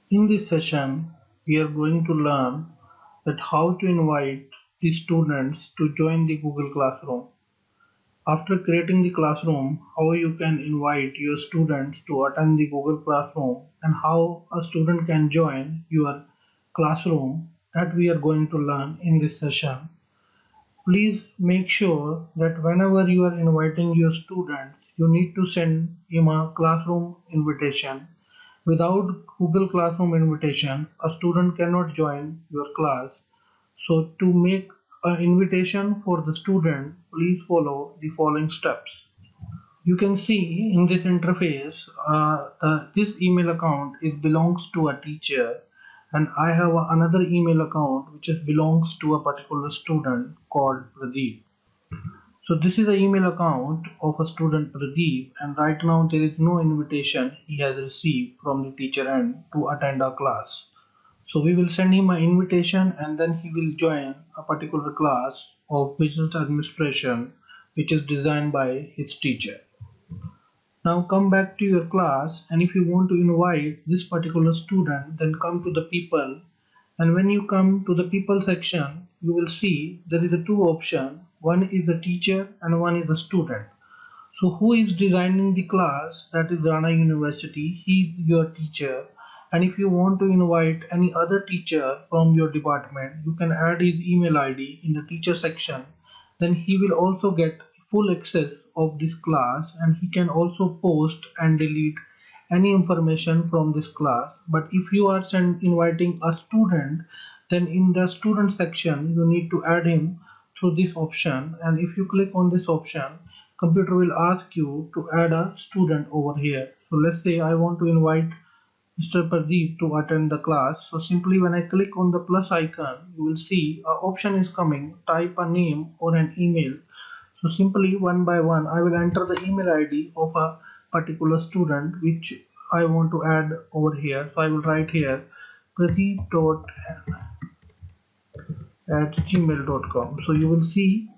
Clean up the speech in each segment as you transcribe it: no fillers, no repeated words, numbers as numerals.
In this session, we are going to learn that how to invite the students to join the Google Classroom. After creating the classroom, how you can invite your students to attend the Google Classroom and how a student can join your classroom, that we are going to learn in this session. Please make sure that whenever you are inviting your students, you need to send him a classroom invitation. Without Google Classroom invitation, a student cannot join your class. So to make an invitation for the student, please follow the following steps. You can see in this interface, this email account is belongs to a teacher, and I have another email account which is belongs to a particular student called Pradeep. So this is the email account of a student Pradeep, and right now there is no invitation he has received from the teacher end to attend our class. So we will send him an invitation and then he will join a particular class of business administration which is designed by his teacher. Now come back to your class, and if you want to invite this particular student, then come to the people, and when you come to the people section, you will see there is a two option. One is the teacher and one is the student. So who is designing the class? That is Rana University. He is your teacher. And if you want to invite any other teacher from your department, you can add his email ID in the teacher section. Then he will also get full access of this class, and he can also post and delete any information from this class. But if you are inviting a student, then in the student section you need to add him through this option, and if you click on this option, computer will ask you to add a student over here. So let's say I want to invite Mr. Pradeep to attend the class. So simply when I click on the plus icon, you will see an option is coming, type a name or an email. So simply one by one I will enter the email ID of a particular student which I want to add over here. So I will write here pradeep.at@gmail.com. So you will see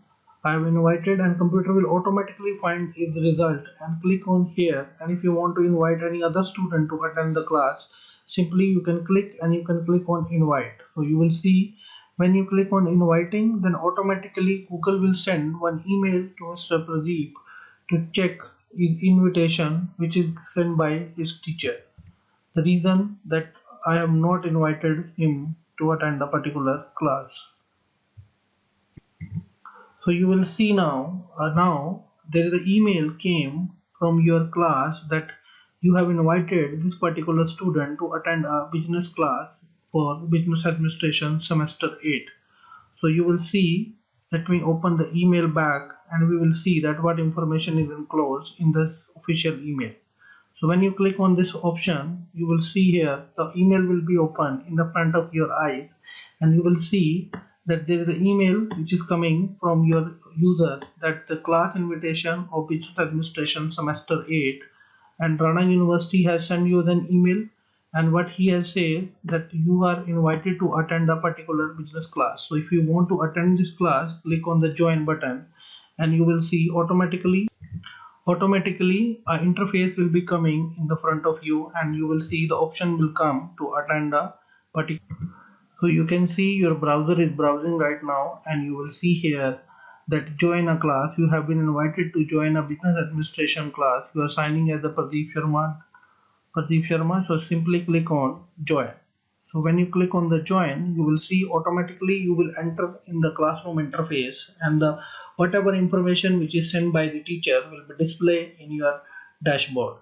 I have invited, and computer will automatically find its result and click on here. And if you want to invite any other student to attend the class, simply you can click and you can click on invite. So you will see when you click on inviting, then automatically Google will send one email to Mr. Pradeep to check his invitation which is sent by his teacher. The reason that I have not invited him to attend a particular class. So you will see now there is an email came from your class that you have invited this particular student to attend a business class for business administration semester 8. So you will see, let me open the email back, and we will see that what information is enclosed in this official email. So when you click on this option, you will see here the email will be open in the front of your eyes, and you will see that there is an email which is coming from your user, that the class invitation of business administration semester 8, and Rana University has sent you an email, and what he has said that you are invited to attend a particular business class. So if you want to attend this class, click on the join button, and you will see automatically a interface will be coming in the front of you, and you will see the option will come to attend a particular. So you can see your browser is browsing right now, and you will see here that join a class. You have been invited to join a business administration class. You are signing as a Pradeep Sharma. So simply click on join. So when you click on the join, you will see automatically you will enter in the classroom interface, and the whatever information which is sent by the teacher will be displayed in your dashboard,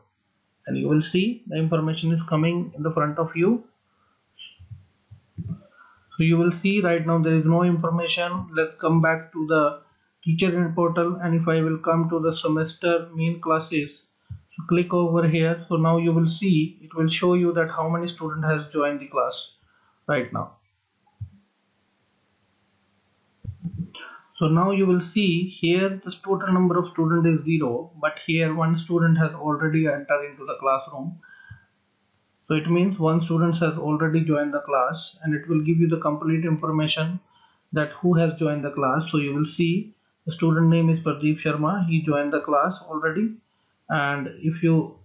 and you will see the information is coming in the front of you. So you will see right now there is no information. Let's come back to the teacher portal, and if I will come to the semester main classes, so click over here. So now you will see it will show you that how many student has joined the class right now. So now you will see here the total number of student is 0, but here one student has already entered into the classroom. So it means one student has already joined the class, and it will give you the complete information that who has joined the class. So you will see the student name is Pradeep Sharma. He joined the class already, and if you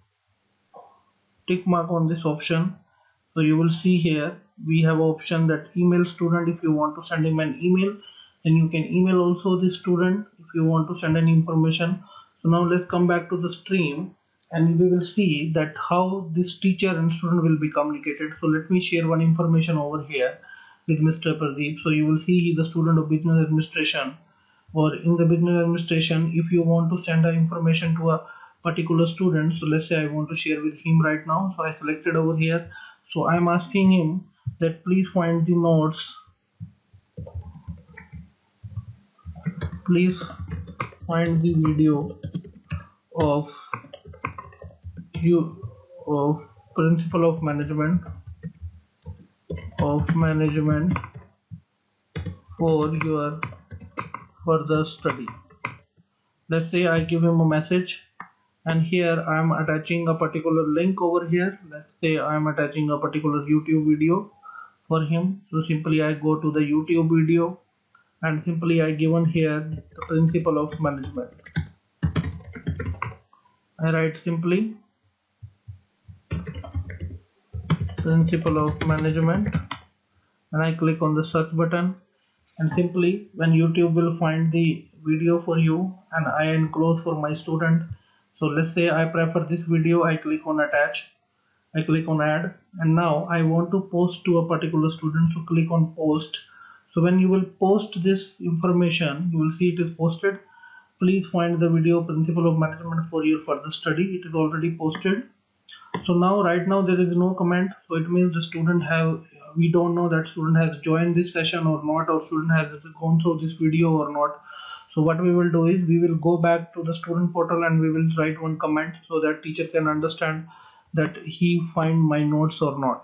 tick mark on this option, So you will see here we have option that email student. If you want to send him an email, then you can email also the student if you want to send any information. So now let's come back to the stream and we will see that how this teacher and student will be communicated. So let me share one information over here with Mr. Pradeep. So you will see he is the student of business administration, or in the business administration, if you want to send the information to a particular student, so let's say I want to share with him right now. So I selected over here. So I'm asking him that please find the notes, please find the video of you of principle of management for your further study. Let's say I give him a message and here I am attaching a particular link over here. Let's say I am attaching a particular YouTube video for him. So simply I go to the YouTube video and simply I given here the principle of management. I write simply principle of management and I click on the search button, and simply when YouTube will find the video for you and I enclose for my student. So let's say I prefer this video, I click on attach, I click on add, and now I want to post to a particular student, so click on post. So when you will post this information, you will see it is posted. Please find the video principle of management for your further study. It is already posted. So now right now there is no comment, so it means the student have, we don't know that student has joined this session or not, or student has gone through this video or not. So what we will do is we will go back to the student portal and we will write one comment so that teacher can understand that he find my notes or not.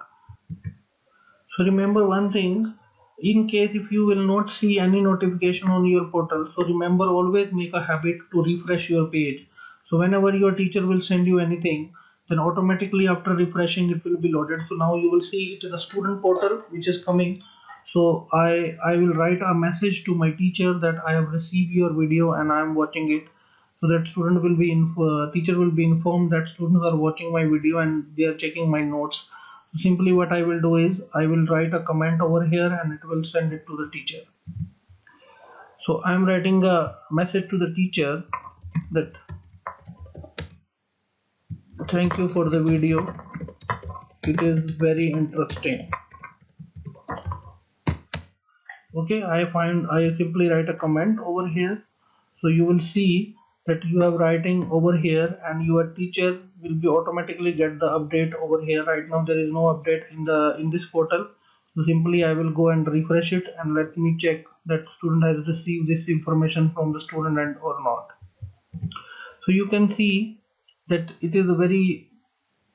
So remember one thing, in case if you will not see any notification on your portal, so remember always make a habit to refresh your page. So whenever your teacher will send you anything, then automatically after refreshing it will be loaded. So now you will see it in the student portal which is coming. So I will write a message to my teacher that I have received your video and I am watching it, so that student will be teacher will be informed that students are watching my video and they are checking my notes. So simply what I will do is I will write a comment over here and it will send it to the teacher. So I am writing a message to the teacher that thank you for the video, it is very interesting. Okay, I simply write a comment over here. So you will see that you have writing over here and your teacher will be automatically get the update over here. Right now there is no update in this portal. So simply I will go and refresh it and let me check that student has received this information from the student and or not. So you can see that it is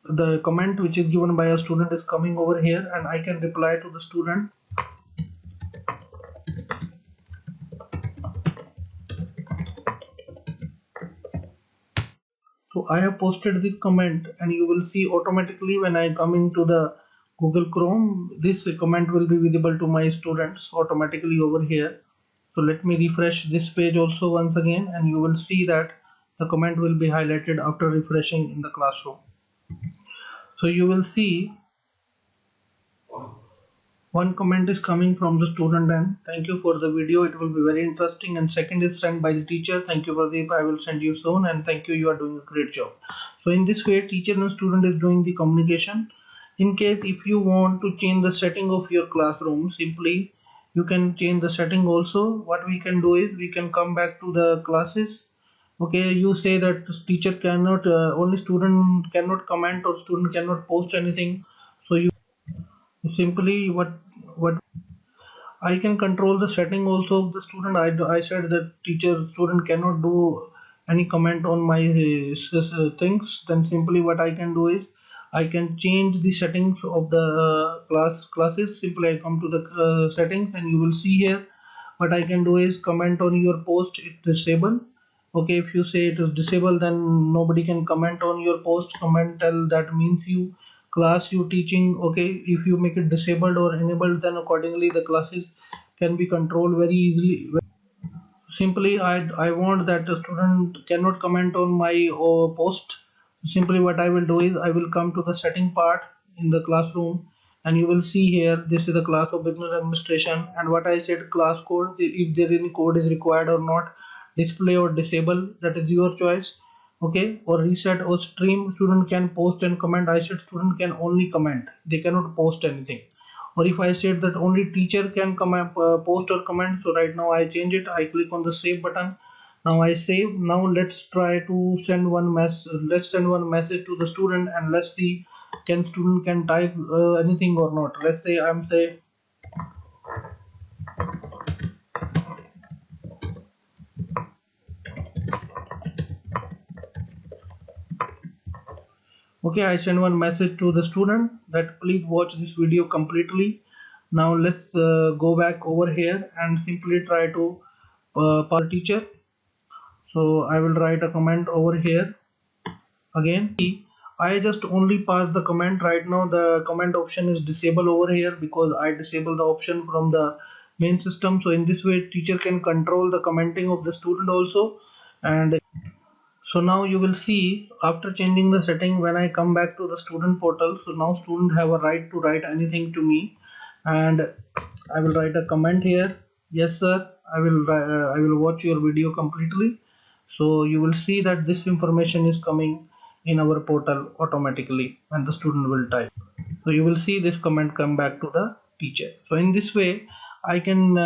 the comment which is given by a student is coming over here and I can reply to the student. So I have posted the comment and you will see automatically when I come into the Google Chrome, this comment will be visible to my students automatically over here. So let me refresh this page also once again and you will see that the comment will be highlighted after refreshing in the classroom. So you will see one comment is coming from the student and thank you for the video, it will be very interesting, and second is sent by the teacher, thank you Pradeep, I will send you soon, and thank you, you are doing a great job. So in this way teacher and student is doing the communication. In case if you want to change the setting of your classroom, simply you can change the setting also. What we can do is we can come back to the classes. Okay, you say that teacher cannot only student cannot comment or student cannot post anything. So you simply what I can control the setting also of the student. I said that teacher student cannot do any comment on my things. Then simply what I can do is I can change the settings of the classes. Simply I come to the settings and you will see here what I can do is comment on your post, it's disabled. Okay, if you say it is disabled, then nobody can comment on your post. Comment tell that means you class you teaching. Okay, if you make it disabled or enabled, then accordingly the classes can be controlled very easily. Simply I want that the student cannot comment on my post. Simply what I will do is I will come to the setting part in the classroom and you will see here this is the class of business administration, and what I said, class code, if there any code is required or not, display or disable, that is your choice. Okay, or reset or stream, student can post and comment. I said student can only comment, they cannot post anything. Or if I said that only teacher can comment, post or comment, so right now I change it, I click on the save button. Now I save. Now let's try to send one message to the student, and let's see can student can type anything or not. Let's say I'm say okay, I send one message to the student that please watch this video completely. Now let's go back over here and simply try to pass the teacher. So I will write a comment over here. Again, see, I just only pass the comment. Right now the comment option is disabled over here because I disable the option from the main system. So in this way teacher can control the commenting of the student also. And so now you will see after changing the setting, when I come back to the student portal, so now student have a right to write anything to me, and I will write a comment here. Yes sir, I will watch your video completely. So you will see that this information is coming in our portal automatically when the student will type. So you will see this comment come back to the teacher. So in this way I can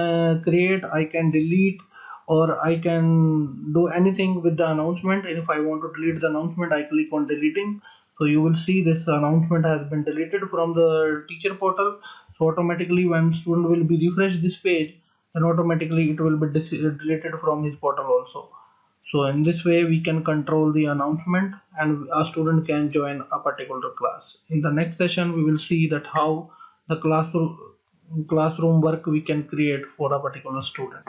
create, I can delete, or I can do anything with the announcement. And if I want to delete the announcement, I click on deleting. So you will see this announcement has been deleted from the teacher portal. So automatically when student will be refresh this page, then automatically it will be deleted from his portal also. So in this way we can control the announcement, and a student can join a particular class. In the next session we will see that how the classroom work we can create for a particular student.